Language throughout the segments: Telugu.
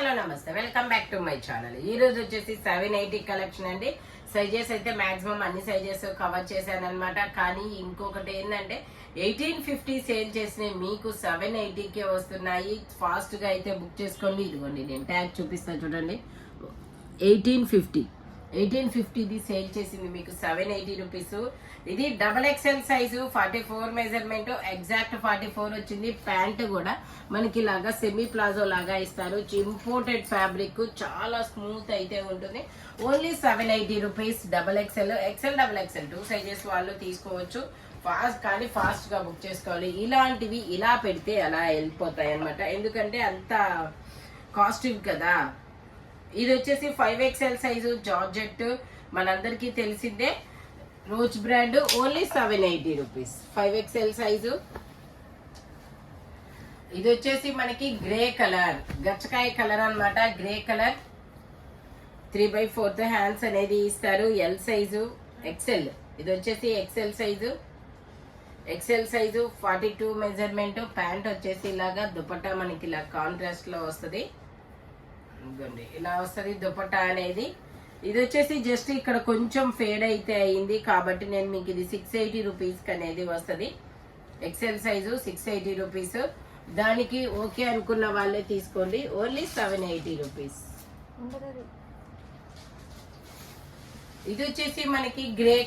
హలో నమస్తే, welcome back to my channel. ఈ రోజు వచ్చేసి 780 కలెక్షన్ అండి. సైజెస్ అయితే మాక్సిమం అన్ని సైజెస్ కవర్ చేశాను అనమాట. కానీ ఇంకొకటి ఏంటంటే 1850 సేల్ చేసిన మీకు 780కే వస్తున్నాయి. ఫాస్ట్ గా అయితే బుక్ చేసుకోండి. ఇదిగోండి నేను ట్యాగ్ చూపిస్తాను చూడండి. 1850 సేల్ చేసింది మీకు 780 రూపీస్. ఇది XXL సైజు 44 మెజర్మెంట్, ఎగ్జాక్ట్ 44 వచ్చింది. ప్యాంట్ కూడా మనకి ఇలాగా సెమీ ప్లాజో లాగా ఇస్తారు. ఇంపోర్టెడ్ ఫ్యాబ్రిక్, చాలా స్మూత్ అయితే ఉంటుంది. Only 780 rupees. XXL, XL 2 sizes వాళ్ళు తీసుకోవచ్చు. ఫాస్ట్ గా బుక్ చేసుకోవాలి. ఇలాంటివి ఇలా పెడితే అలా వెళ్ళిపోతాయి అనమాట. ఎందుకంటే అంత కాస్ట్లీ కదా. ఇది వచ్చేసి 5XL సైజు జార్జెట్, మనందరికీ తెలిసిందే, rose brand. Only 780 rupees 5XL size. ఇది వచ్చేసి మనకి గ్రే కలర్, గచ్చకాయ కలర్ అన్నమాట. గ్రే కలర్ 3/4 హ్యాండ్స్ అనేది ఇస్తారు. L size, XL. ఇది వచ్చేసి XL size. XL size 42 measurement. Pant వచ్చేసి ఇలాగా, దుపట్టా మనకి ఇలా కాంట్రాస్ట్ లో వస్తుంది. ఇలా వస్తుంది దుపట్టా అనేది. ఇది వచ్చేసి జస్ట్ ఇక్కడ కొంచెం ఫేడ్ అయితే అయింది కాబట్టి నేను మీకు ఇది 680 రూపీస్ అనేది వస్తుంది. XL size 680 rupees. దానికి ఓకే అనుకున్న వాళ్ళే తీసుకోండి. Only 780 rupees. ఇది వచ్చేసి మనకి grey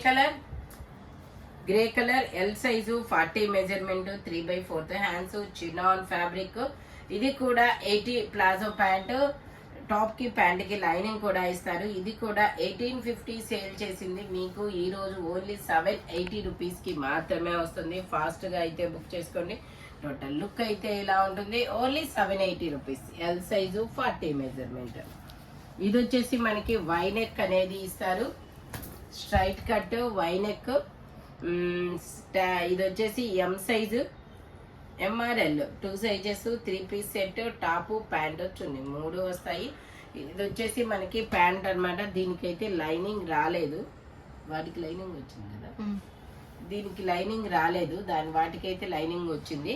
colour L size 40 measurement, 3/4 hands, chinon fabric. ఇది కూడా 80 ప్లాజో ప్యాంట్. టాప్ కి ప్యాంట్ కి లైనింగ్ కూడా ఇస్తారు. ఇది కూడా 1850 సేల్ చేసింది మీకు ఈ రోజు ఓన్లీ 780 రూపీస్ కి మాత్రమే వస్తుంది. ఫాస్ట్ గా అయితే బుక్ చేసుకోండి. టోటల్ లుక్ అయితే ఇలా ఉంటుంది. Only 780 rupees. L size 40 measurement. ఇది వచ్చేసి మనకి వై నెక్ అనేది ఇస్తారు. Straight cut V neck. ఇది వచ్చేసి M size, MRL 2 sizes, 3 piece set, top pant వచ్చింది, 3 వస్తాయి. ఇది వచ్చేసి మనకి ప్యాంట్ అన్నమాట. దీనికైతే లైనింగ్ రాలేదు, వాటికి లైనింగ్ వచ్చింది కదా, దీనికి లైనింగ్ రాలేదు, వాటికైతే లైనింగ్ వచ్చింది.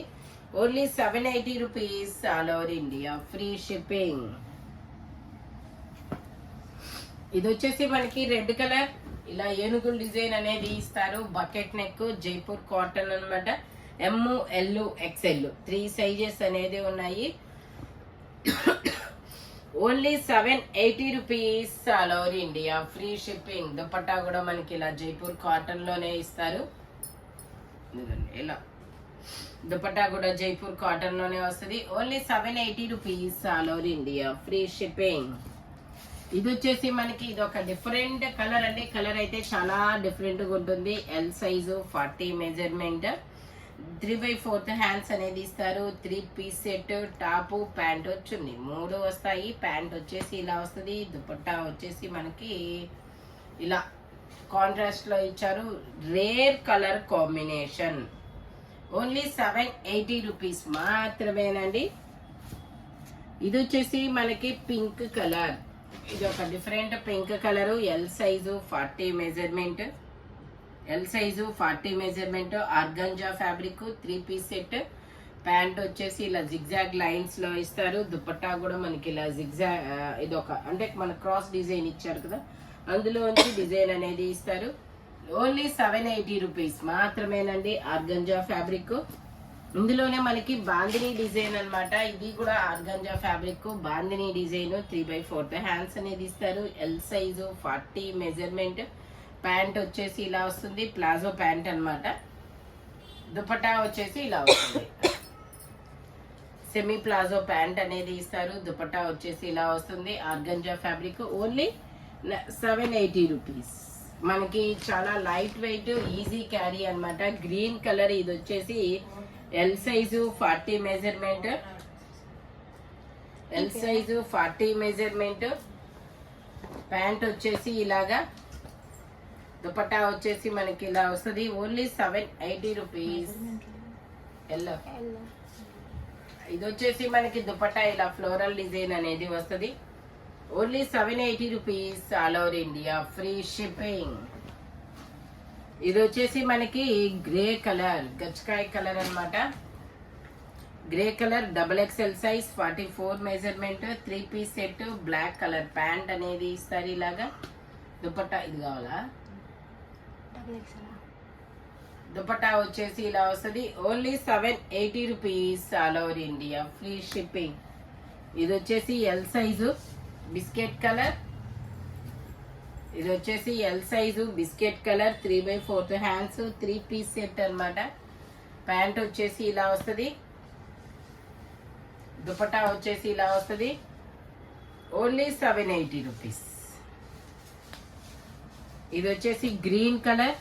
Only 780 rupees all over India, free shipping. ఇది వచ్చేసి మనకి రెడ్ కలర్, ఇలా ఏనుగుల డిజైన్ అనేది ఇస్తారు. బకెట్ నెక్, జైపూర్ కాటన్ అన్నమాట. ML XL 3 సైజెస్ అనేది ఉన్నాయి. Only 780 rupees all over India, free shipping. Dupatta కూడా మనకి ఇలా జైపూర్ కాటన్ లోనే ఇస్తారు. ఇలా దుపట్టా కూడా జైపూర్ కాటన్ లోనే వస్తుంది. Only 780 rupees all over India, free shipping. ఇది వచ్చేసి మనకి ఇది ఒక డిఫరెంట్ కలర్ అండి. కలర్ అయితే చాలా డిఫరెంట్ గా ఉంటుంది. ఎల్ సైజు 40 మెజర్మెంట్, 3/4 హ్యాండ్స్ అనేది ఇస్తారు. 3 పీస్ సెట్, టాప్ ప్యాంట్ వచ్చింది, 3 వస్తాయి. ప్యాంట్ వచ్చేసి ఇలా వస్తుంది. దుపట్టా వచ్చేసి మనకి ఇలా కాంట్రాస్ట్ లో ఇచ్చారు. Rare colour combination. Only 780 rupees మాత్రమేనండి. ఇది వచ్చేసి మనకి పింక్ కలర్. ఇది ఒక different pink colour. L size 40 measurement, organza fabric, 3 piece set. Pant వచ్చేసి ఇలా జిగ్జాగ్ లైన్స్ లో ఇస్తారు. దుపట్టా కూడా మనకి ఇలా జిగ్జాగ్, ఇది ఒక అంటే మన క్రాస్ డిజైన్ ఇచ్చారు కదా, అందులో నుంచి డిజైన్ అనేది ఇస్తారు. ఓన్లీ 780 రూపీస్ మాత్రమేనండి. Organza fabric. ఇందులోనే మనకి బాందినీ డిజైన్ అన్నమాట. ఇది కూడా organza fabric, bandhani design, 3/4 hands అనేది ఇస్తారు. L size 40 measurement. ప్యాంట్ వచ్చేసి ఇలా వస్తుంది, ప్లాజో ప్యాంట్ అన్నమాట. దుపట్టా వచ్చేసి ఇలా వస్తుంది, సెమీ ప్లాజో ప్యాంట్ అనేది ఇస్తారు. దుపట్టా వచ్చేసి ఇలా వస్తుంది, ఆర్గంజా ఫ్యాబ్రిక్. Only 780 rupees. మనకి చాలా లైట్ వెయిట్, ఈజీ క్యారీ అన్నమాట. Green colour. ఇది వచ్చేసి ఎల్ సైజు 40 మెజర్మెంట్, ప్యాంట్ వచ్చేసి ఇలాగా, దుపట్టా వచ్చేసి మనకి ఇలా వస్తుంది. Only 780 rupees. ఇది వచ్చేసి మనకి దుపట్టా ఇలా ఫ్లోరల్ డిజైన్ అనేది వస్తుంది. Only 780 rupees all over India, free shipping. ఇది వచ్చేసి మనకి గ్రే కలర్, గచ్చకాయ కలర్ అన్నమాట. Grey colour double XL size 44 measurement 3 piece set black colour pant అనేది ఇస్తారు ఇలాగా. దుపట్టా ఇది కావాలా? దుపట్టా వచ్చేసి ఇలా వస్తుంది. Only 780 rupees all over India, free shipping. ఇది వచ్చేసి ఎల్ సైజు బిస్కెట్ కలర్. ఇది వచ్చేసి L size biscuit colour 3/4 hands 3 piece set అన్నమాట. ప్యాంట్ వచ్చేసి ఇలా వస్తుంది. దుపట్టా వచ్చేసి ఇలా వస్తుంది. Only 780 rupees. ఇది వచ్చేసి గ్రీన్ కలర్.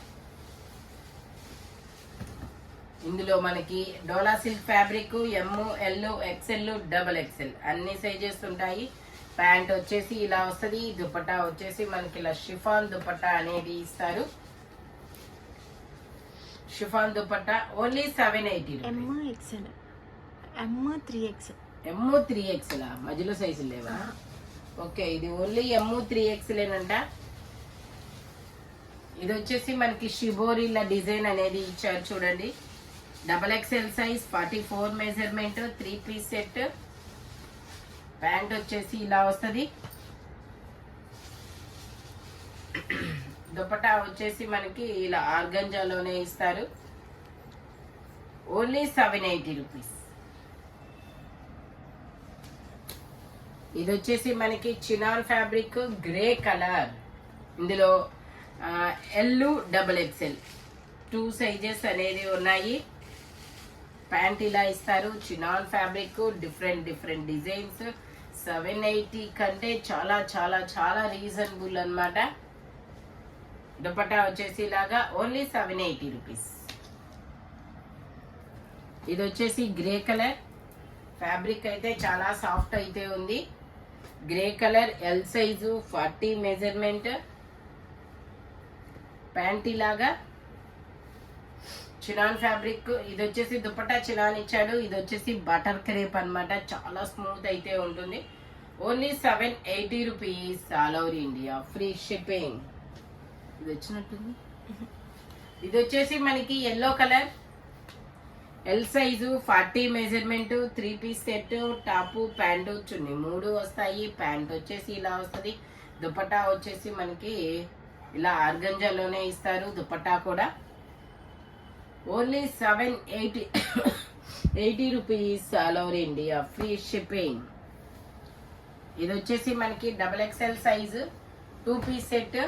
ఇందులో మనకి dola silk fabric ML XL XXL అన్ని సైజెస్ ఉంటాయి. ప్యాంట్ వచ్చేసి ఇలా వస్తుంది. దుపట్టా వచ్చేసి మనకి ఇలా షిఫాన్ దుపట్టా అనేది ఇస్తారు. షిఫాన్ దుపట్టా ఓన్లీ 780 M3XL మధ్యలో సైజులు లేవా? ఓకే, ఇది ఓన్లీ M3XL అంట. ఇది వచ్చేసి మనకి షిబోరిలా డిజైన్ అనేది ఇచ్చారు చూడండి. Double XL size 44 measurement 3 piece set. Pant వచ్చేసి ఇలా వస్తుంది. దుపట్టా వచ్చేసి మనకి ఇలా ఆర్గంజాలోనే ఇస్తారు. Only 780 rupees. ఇది వచ్చేసి మనకి చినాన్ ఫ్యాబ్రిక్ గ్రే కలర్. ఇందులో XXL 2 సైజెస్ అనేది ఉన్నాయి. ప్యాంట్ ఇలా ఇస్తారు. Chinon fabric different designs. 780 కంటే చాలా చాలా చాలా రీజనబుల్ అన్నమాట. దుపట్టా వచ్చేసి ఇలాగా ఓన్లీ 780 రూపీస్. ఇది వచ్చేసి గ్రే కలర్ ఫ్యాబ్రిక్ అయితే చాలా సాఫ్ట్ అయితే ఉంది. Grey colour L size 40 measurement. Pant ఇలాగా చినాన్ ఫ్యాబ్రిక్. ఇది వచ్చేసి దుపట్టా చినాన్ ఇచ్చాడు. ఇది వచ్చేసి బటర్ క్రేప్ అన్నమాట. చాలా స్మూత్ అయితే ఉంటుంది. Only 780 rupees all over India, free shipping. ఇది వచ్చినట్టుంది. ఇది వచ్చేసి మనకి yellow colour L size 40 measurement 3 piece set. Top pant chunni 3 వస్తాయి. ప్యాంట్ వచ్చేసి ఇలా వస్తుంది. దుపట్టా వచ్చేసి మనకి ఇలా ఆర్గంజాలోనే ఇస్తారు. దుపట్టా కూడా only 780 rupees all over India, free shipping. ఇది వచ్చేసి మనకి double XL size 2 piece set.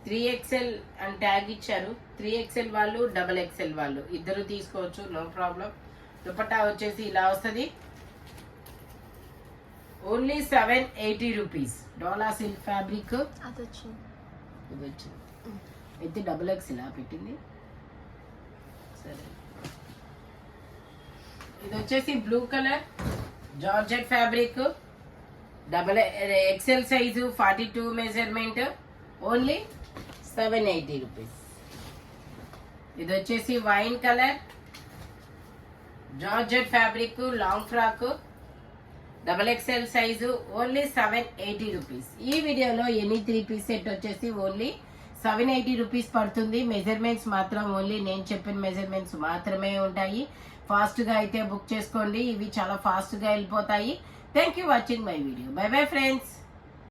3XL అని ట్యాగ్ ఇచ్చారు. 3XL వాళ్ళు XXL వాళ్ళు ఇద్దరు తీసుకోవచ్చు, నో ప్రాబ్లం. దుపట్టా వచ్చేసి ఇలా వస్తుంది. Only 780 rupees. Dola silk fabric ఇది వచ్చింది. అయితే XXL పెట్టింది. సరే, ఇది వచ్చేసి blue colour georgette fabric XL size 42 measurement. Only 780 rupees. ఇది వచ్చేసి wine colour georgette fabric long frock XXL size. Only 780 rupees. ఈ వీడియోలో ఎనీ 3 పీస్ సెట్ వచ్చేసి ఓన్లీ 780 రూపీస్ పడుతుంది. మెజర్మెంట్స్ మాత్రం ఓన్లీ నేను చెప్పిన మెజర్మెంట్స్ మాత్రమే ఉంటాయి. ఫాస్ట్గా అయితే బుక్ చేసుకోండి. ఇవి చాలా ఫాస్ట్గా వెళ్ళిపోతాయి. Thank you watching my video. By bye friends.